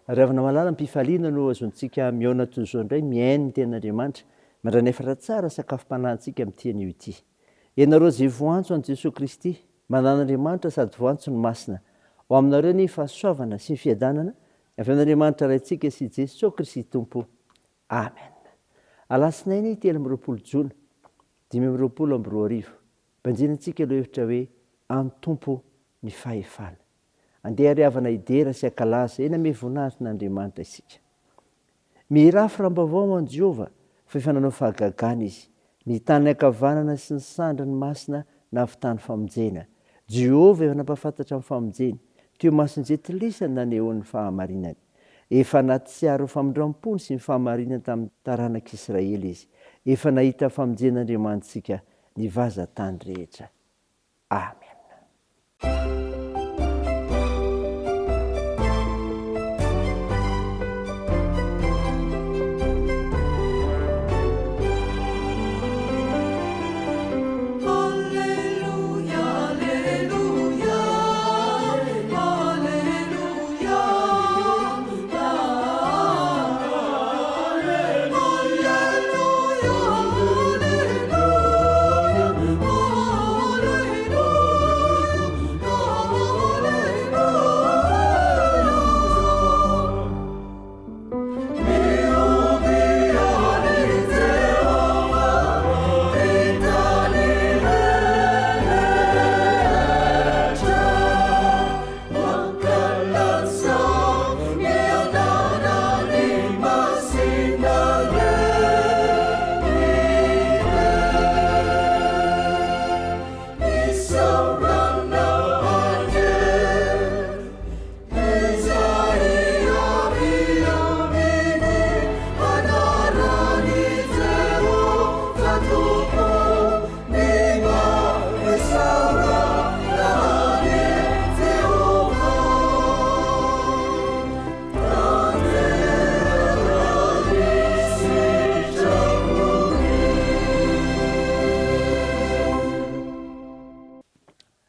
Ravana malala mpifaliana no azontsika miaona toy izao indray miaino ny ten'Andriamanitra mandranefatra tsara sakafom-panahintsika amin'ity ity. Ianareo zay voantso an' Jesosy Kristy, manan'Andriamanitra sady voantso ny masina. Ho aminareo ny fahasoavana sy ny fiadanana avy amin'Andriamanitra raintsika sy Jesosy Kristy Tompo. Amen. Alasinainy 13 Jona 2022 banjinantsika ilay hevitra hoe amin'ny Tompo ny fahefana. Andeha ariavana idera sy ankalaza eny ame voninahitrin'Andriamanitra isika. Mirafy rambavao an Jehova fa efa nanao fahagagana izy. Ny tany ankavanana sy ny sandry ny masina nahavitany famonjena. Jehova efa nampafantatra amin'ny famonjeny teo mason-jetilesany nanehon'ny fahamarinany. Efa natsiaro famindram-pony sy ny fahamarinany tamin'ny taranak'Israely izy. Efa nahita famonjen'Andriamanitsika ny vazan-tany rehetra. Amen.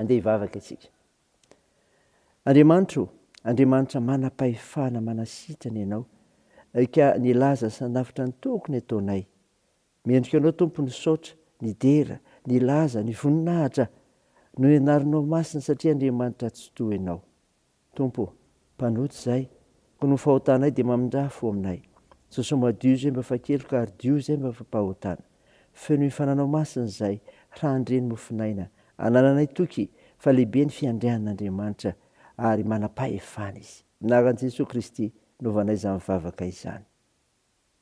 Andeha hivavaka isika. Andriamanitra manam-pahefana manasitrana ianao ka nilaza sanafitra ny tokony ataonay. Mendrika anao Tompo ny saotra, ny dera, ny laza, ny voninahitra no ianarinao masina satria Andriamanitra tsy toy ianao. Tompo, mpanotsy izay, ko no fahotanay dia mamindrafo aminay. Soso madio zay mba fakeloko ary dio zay mba fampahotana. Feno hifananao masina izay, randreny mofinaina. Anananay toky fa lehibe ny fiandrian'Andriamanitra ary manam-pahefana izy. Anaran'i Jesosy Kristy novanay izany mivavaka izany.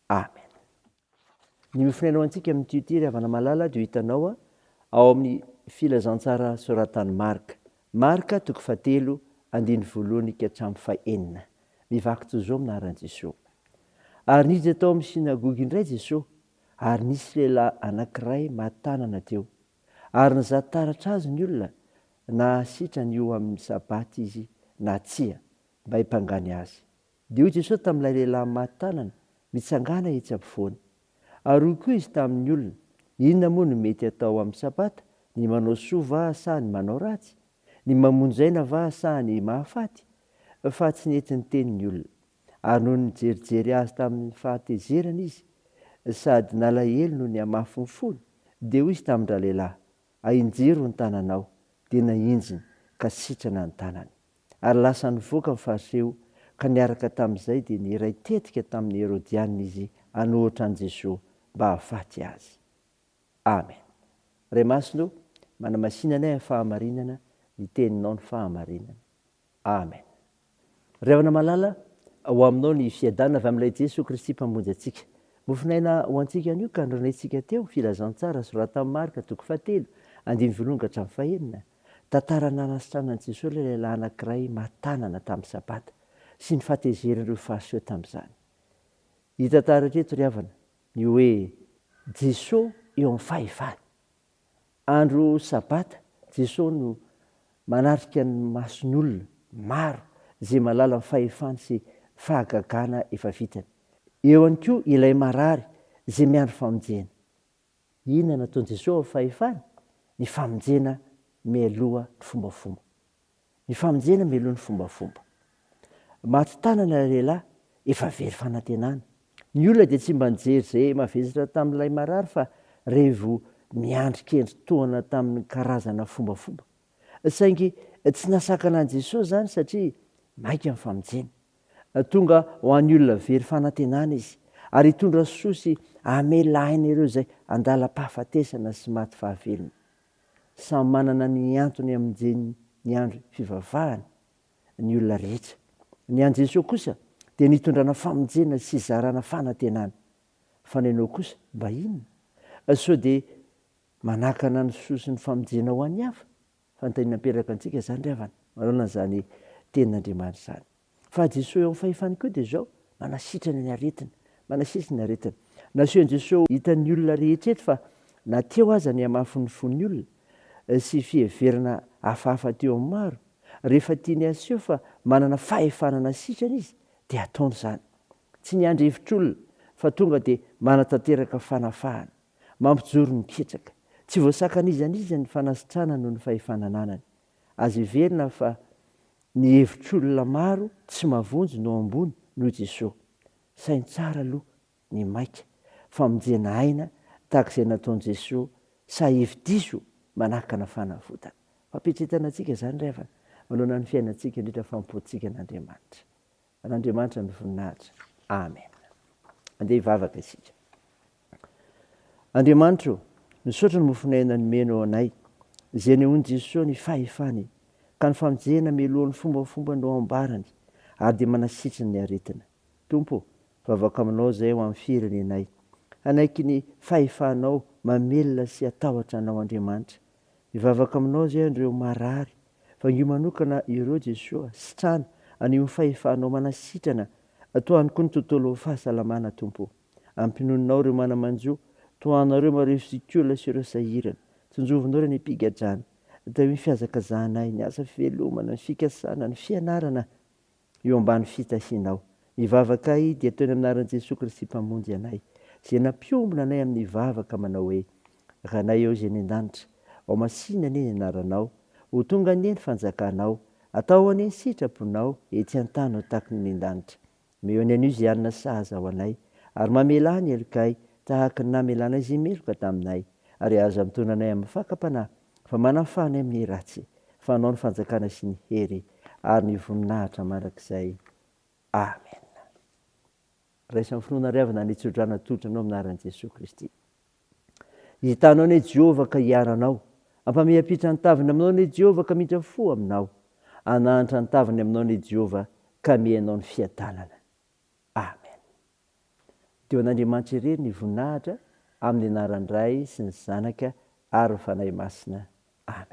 Amen. Ny mofinainao antsika amin'ity ity havana malala dia hitanao ao amin'ny filazantsara soratan'i Marka. Marka 7:1 ka hatramin'ny 9. Mivaky toy izao aminaran'i Jesosy. Ary niditra tao amin'ny sinagogy indray Jesosy, ary nisy lehilahy anankiray matanana teo. Ary nizaha taratra azy ny olona na sitrany io amin'ny sabaty izy na tsia mba himpangany azy. Dia hoy Jesosy tamin'ilay lehilahy matanana mitsangana etsy ampovoany. Ary hoy koa izy tamin'ny olona, inona moa no mety atao amin'ny sabata? Ny manao soa va sa ny manao ratsy? Ny mamonjy aina va sa ny mahafaty? Fa tsy nety teny ny olona. Ary noho nijerijery azy tamin'ny fahatezerana izy, sady nalahelo noho ny hamafy ny fony, dia hoy izy tamin'ireo lehilahy, ahinjiro ny tananao, dia nahinjiny ka sitrana ny tanany. Ary lasa nivoaka ny fariseo ka niaraka tamin'izay dia niray tetika tamin'ny Herodianina izy hanohitra an' Jesosy mba hahafaty azy. Amen. Ray masino, manamasinanay amin'ny fahamarinana, ny teninao ny fahamarinana. Amen. Ravana malala, ho aminao ny fiadanana avy amin'ilay Jesosy Kristy mpamonjy antsika. Mofinaina ho antsika anio ka niranaitsika teo filazantsara soratan'i Marka 7:1-9. Tantara nanasitranan'i Jesosy ilay lehilahy anankiray matanana tamin'ny sabata sy ny fahatezerin'ireo fariseo tamin'izany. Hitantara hatreto ry havana ny hoe Jesosy eo amin'ny fahefana. Andro sabata Jesosy no manatrika ny mason'olona maro izay malala ny fahefana sy fahagagana efa vitany. Eo ihany koa ilay marary izay miandry famonjena. Inona nataon'i Jesosy amin'ny fahefana? Ny famonjena mialoha ny fombafomba. Ny famonjena mialoha ny fombafomba. maty tanana lehilahy efa very fanantenana. Ny olona dia tsy mba nijery zay mavesatra tamin'ilay marary fa rehevo miandrikendry tohana tamin'ny karazana fombafomba. Saingy tsy nasakana an' Jesosy zany satria maika ny famonjena. Tonga ho an'ny olona very fanantenana izy ary hitondra soa sy amelaina ireo izay andalam-pahafatesana sy maty fahavelona. Samy manana ny antony amin'izay ny andro fivavahana ny olona rehetra. Ny an' Jesosy kosa dia nitondrana famonjena sy zarana fanantenana. Fa ny ianao kosa mba inona? Sao dia manakana ny soa sy ny famonjena ho an'ny hafa? Fanontaniana amperaka antsika izany ry havana, manao izany tenin'Andriamanitra izany. Fa Jesosy eo amin'ny fahefany koa dia izao manasitrana ny aretina, manasitrana ny aretina. Nasehon Jesosy hitan'ny olona rehetra fa nateo aza ny hamafon'ny olona sy fiheverana hafahafa teo amin'ny maro. Rehefa tiany aseho fa manana fahefanana sitrana izy dia ataony izany. Tsy niandry hevitr'olona fa tonga dia manatanteraka fanafahana, mampijoro ny ketraka. Tsy voasakan'iza ny fanasitrana noho ny fahefanananany. Azo heverina fa ny hevitr'olona maro tsy mavonjy no ambony noho Jesosy. Sainy tsara aloha ny maika famonjena aina tahaka izay nataon'i Jesosy, sa hevi-diso manakana fanavotana. Fampitretana antsika izany ry havana, manona ny fiainantsika indrindra fampoantsika an'Andriamanitra. An'Andriamanitra ny voninahitra. Amen. Andeha hivavaka isika. Andriamanitra, misaotra ny mofinaina nomenao anay izay nehoan'i Jesosy ny fahefany ka ny famonjena mialohan'ny fombafomba no ambarany ary dia manasitrana ny aretina. Tompo, vavaka aminao izay ho amin'ny firenenay. Anaiky ny fahefanao mamelona sy atahotra anao Andriamanitra. Mivavaka aminao izay andreo marary, fa io manokana ireo Jesosy sitrana anio fahefanao manasitrana atoany koa ny tontolo fahasalamana Tompo. Ampinoninao ireo manamanjo, toanareo mareo fisikolona sy ireo sahirana, tsonjovinao ireo ny mpigadrana, atao ny fiazakazanay, ny asa fivelomana, ny fikasana, ny fianarana eo ambany fitahianao. Mivavaka ahy dia ataony amin'ny anaran'i Jesosy Kristy mpamonjy anay, izay nampiombona anay amin'ny vavaka manao hoe: rahanay eo izay ny an-danitra, ao masina anie ny anaranao, ho tonga anie ny fanjakanao, atao anie ny sitraponao, etsy an-tany ho tahaka ny an-danitra. Meo any an'io izay anona sahaza ho anay, ary mamela ny elikay tahaka ny namelanay izay meloka taminay, ary aza mitondra anay amin'ny fakapanahy, fa manafany amin'ny ratsy, fa anao ny fanjakana sy ny hery ary ny voninahitra mandrakizay. Amen. Raisa amin'ny finoana ry havana ny tsodrana tolotranao amin'ny anaran'i Jesosy Kristy. Hitanao ny Jehovah ka hiaranao, ampamiapitra ny taviny aminao ny Jehovah ka miditra fo aminao, ananitra ny taviny aminao ny Jehovah ka mihainao ny fiadanana. Amen. Teo an'Andriamanitra irery ny voninahitra amin'ny anaran'ny Ray sy ny Zanaka ary ny Fanahy Masina. Amen.